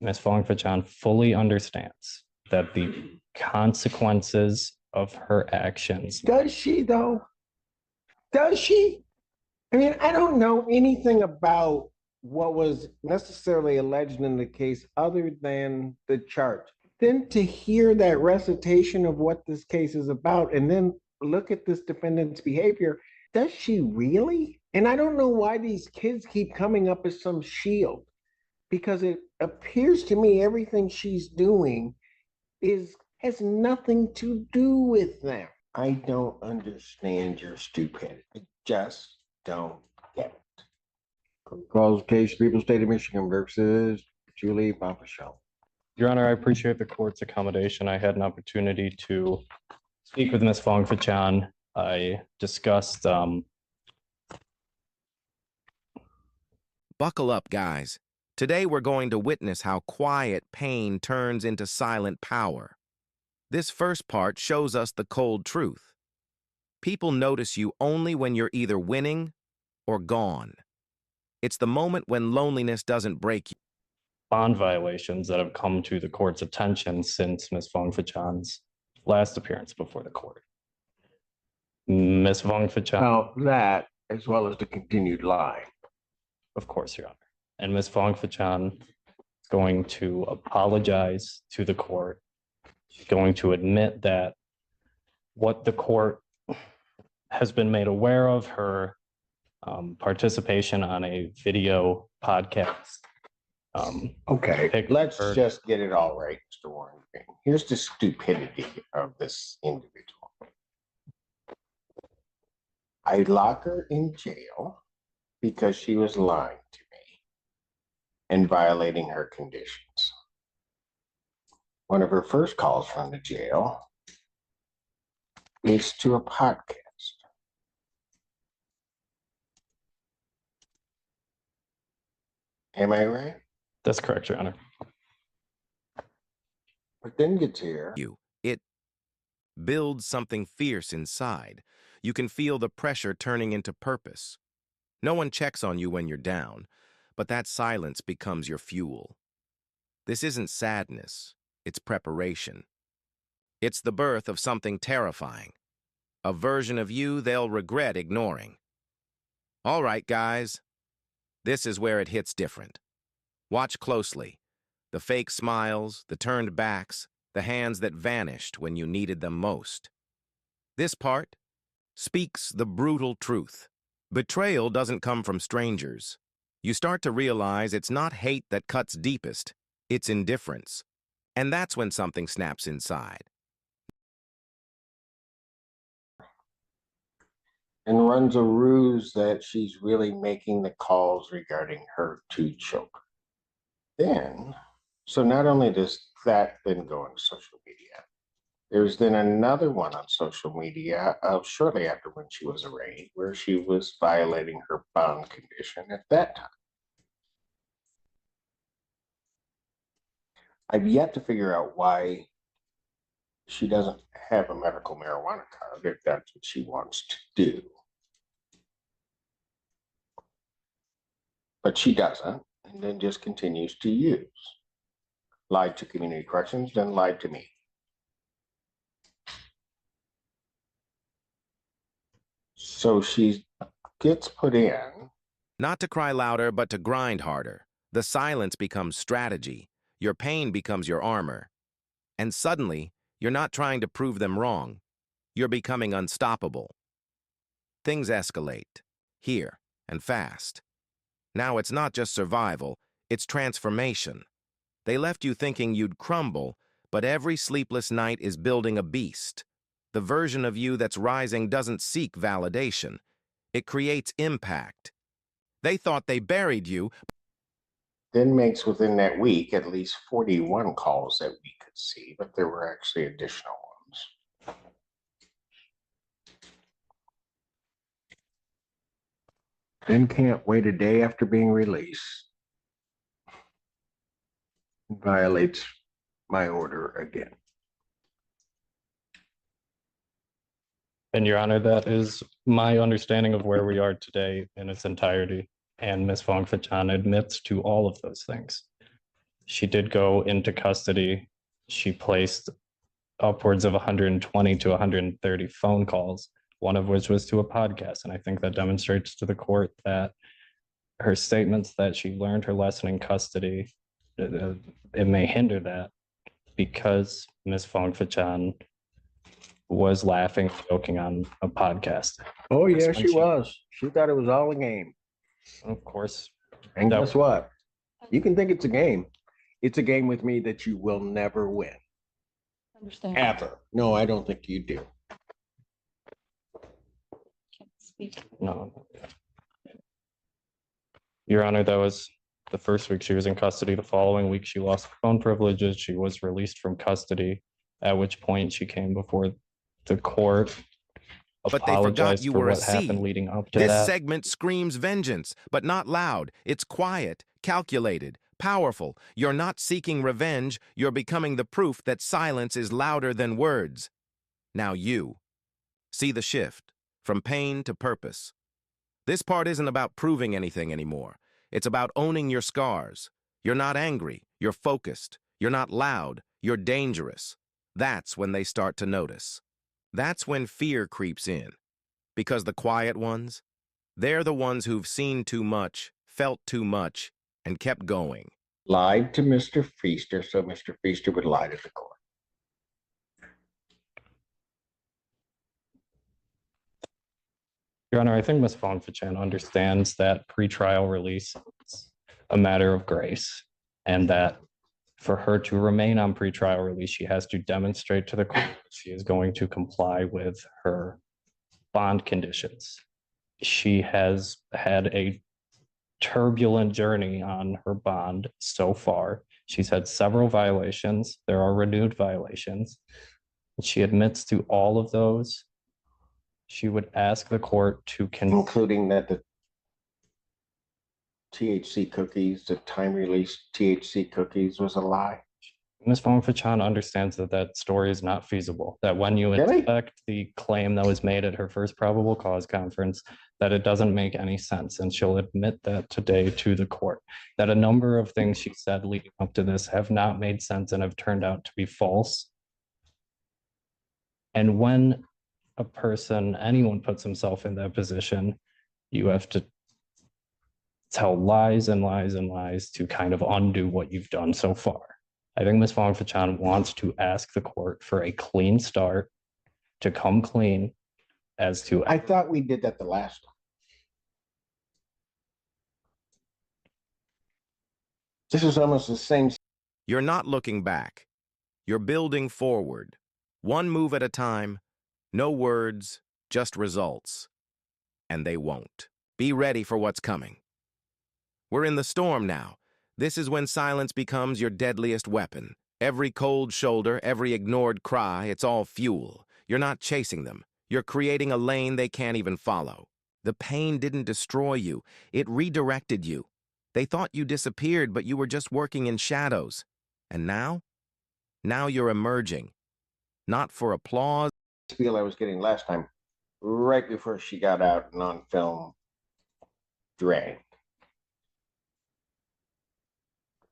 Ms. Fong-Fachan fully understands that the consequences of her actions. Does she, though? Does she? I mean, I don't know anything about what was necessarily alleged in the case other than the charge. Then to hear that recitation of what this case is about and then look at this defendant's behavior, does she really? And I don't know why these kids keep coming up as some shield, because it appears to me everything she's doing has nothing to do with them. I don't understand your stupidity. I just don't get it. Calls case People State of Michigan versus Julie Bombashell. Your Honor, I appreciate the court's accommodation. I had an opportunity to speak with Ms. Fong-Fachan. I discussed Buckle up, guys. Today we're going to witness how quiet pain turns into silent power. This first part shows us the cold truth. People notice you only when you're either winning or gone. It's the moment when loneliness doesn't break you. bond violations that have come to the court's attention since Ms. Fong-Fachan's last appearance before the court. Ms. Fong-Fachan. Well, that as well as the continued lie. Of course, Your Honor. And Ms. Fong-Fachan is going to apologize to the court. She's going to admit that what the court has been made aware of, her participation on a video podcast. Okay, let's just get it all right, Mr. Warren. Here's the stupidity of this individual. I lock her in jail because she was lying to me and violating her conditions. One of her first calls from the jail is to a podcast. Am I right? That's correct, Your Honor. But then gets here. It builds something fierce inside. You can feel the pressure turning into purpose. No one checks on you when you're down, but that silence becomes your fuel. This isn't sadness, it's preparation. It's the birth of something terrifying, a version of you they'll regret ignoring. All right, guys, this is where it hits different. Watch closely. The fake smiles, the turned backs, the hands that vanished when you needed them most. This part speaks the brutal truth. Betrayal doesn't come from strangers. You start to realize it's not hate that cuts deepest, it's indifference. And that's when something snaps inside. And runs a ruse that she's really making the calls regarding her two children. Then, so not only does that then go on social media, there's then another one on social media of shortly after when she was arraigned, where she was violating her bond condition at that time. I've yet to figure out why she doesn't have a medical marijuana card if that's what she wants to do. But she doesn't, and then just continues to use. Lied to community corrections, then lied to me. So she gets put in. Not to cry louder, but to grind harder. The silence becomes strategy. Your pain becomes your armor. And suddenly, you're not trying to prove them wrong. You're becoming unstoppable. Things escalate, here and fast. Now it's not just survival, it's transformation. They left you thinking you'd crumble, but every sleepless night is building a beast. The version of you that's rising doesn't seek validation. It creates impact. They thought they buried you. Then makes within that week at least 41 calls that we could see, but there were actually additional ones. Then can't wait a day after being released. Violates my order again. And Your Honor, that is my understanding of where we are today in its entirety. And Ms. Fong-Fachan admits to all of those things. She did go into custody. She placed upwards of 120 to 130 phone calls, one of which was to a podcast. And I think that demonstrates to the court that her statements that she learned her lesson in custody, it may hinder that because Ms. Fong Fachan was laughing, joking on a podcast. Oh, yeah, When she was. She thought it was all a game. Of course, And that- guess what? You can think it's a game. It's a game with me that you will never win. Understand. Ever. No, I don't think you do. Can't speak. no. Your Honor, that was the first week she was in custody. The following week, she lost phone privileges. She was released from custody, at which point she came before the court. But they forgot apologized you for were a what happened seed. leading up to This that. segment screams vengeance, but not loud. It's quiet, calculated, powerful. You're not seeking revenge. You're becoming the proof that silence is louder than words. Now you. See the shift, from pain to purpose. This part isn't about proving anything anymore. It's about owning your scars. You're not angry. You're focused. You're not loud. You're dangerous. That's when they start to notice. That's when fear creeps in. Because the quiet ones, they're the ones who've seen too much, felt too much, and kept going. Lied to Mr. Feaster, so Mr. Feaster would lie to the court. Your Honor, I think Ms. Fong Fachan understands that pretrial release is a matter of grace, and that for her to remain on pretrial release, she has to demonstrate to the court that she is going to comply with her bond conditions. She has had a turbulent journey on her bond so far. She's had several violations. There are renewed violations. She admits to all of those. She would ask the court to Including that the THC cookies, the time release THC cookies was a lie. Ms. Fong Fachan understands that that story is not feasible, that when you Really? inspect the claim that was made at her first probable cause conference, that it doesn't make any sense. And she'll admit that today to the court, that a number of things she said leading up to this have not made sense and have turned out to be false. And when a person, anyone puts himself in that position, you have to tell lies and lies and lies to kind of undo what you've done so far. I think Ms. Fong Fachan wants to ask the court for a clean start, to come clean as to. I thought we did that the last time. This is almost the same. You're not looking back. You're building forward. One move at a time. No words, just results. And they won't. Be ready for what's coming. We're in the storm now. This is when silence becomes your deadliest weapon. Every cold shoulder, every ignored cry, it's all fuel. You're not chasing them. You're creating a lane they can't even follow. The pain didn't destroy you. It redirected you. They thought you disappeared, but you were just working in shadows. And now? Now you're emerging. Not for applause. Feel I was getting last time, right before she got out and on film, Dre.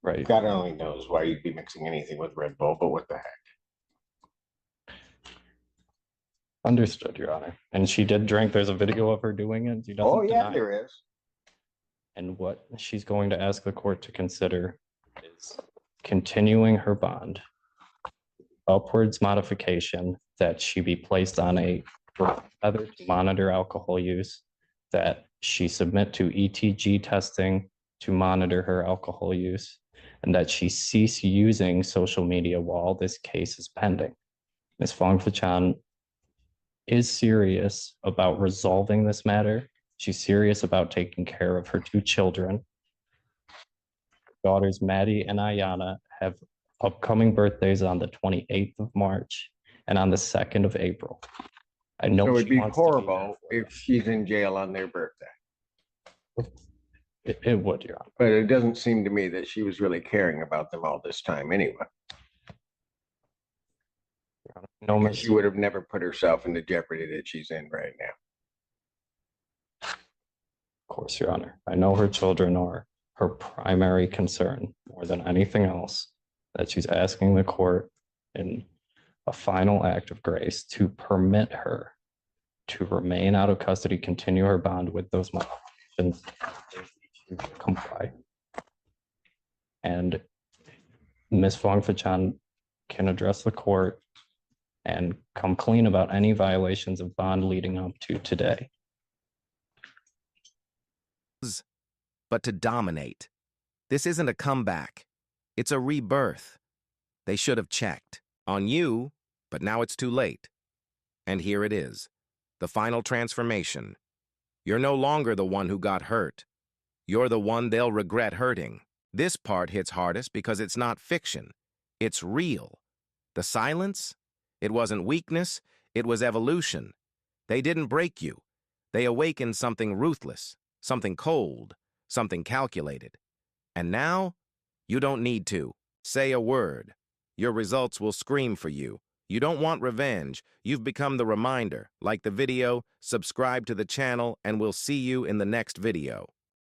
Right. God only knows why you'd be mixing anything with Red Bull, but what the heck? Understood, Your Honor. And she did drink. There's a video of her doing it. She doesn't Oh, yeah, deny it. there is. And what she's going to ask the court to consider is continuing her bond, upwards modification, that she be placed on a other to monitor alcohol use, that she submit to ETG testing to monitor her alcohol use, and that she cease using social media while this case is pending. Ms. Fong Fachan is serious about resolving this matter. She's serious about taking care of her two children. Daughters Maddie and Ayana have upcoming birthdays on the 28th of March and on the 2nd of April. I know It would she be wants to there horrible for them. if she's in jail on their birthday. It would, Your Honor. But it doesn't seem to me that she was really caring about them all this time anyway. No, Because she would have never put herself in the jeopardy that she's in right now. of course, Your Honor. I know her children are her primary concern more than anything else, that she's asking the court in a final act of grace to permit her to remain out of custody, continue her bond with those modifications, to comply. And Ms. Fong-Fachan can address the court and come clean about any violations of bond leading up to today. But to dominate. This isn't a comeback. It's a rebirth. They should have checked on you, but now it's too late. And here it is, the final transformation. You're no longer the one who got hurt. You're the one they'll regret hurting. This part hits hardest because it's not fiction. It's real. The silence? It wasn't weakness, it was evolution. They didn't break you. They awakened something ruthless, something cold, something calculated. And now, you don't need to say a word. Your results will scream for you. You don't want revenge. You've become the reminder. Like the video, subscribe to the channel, and we'll see you in the next video.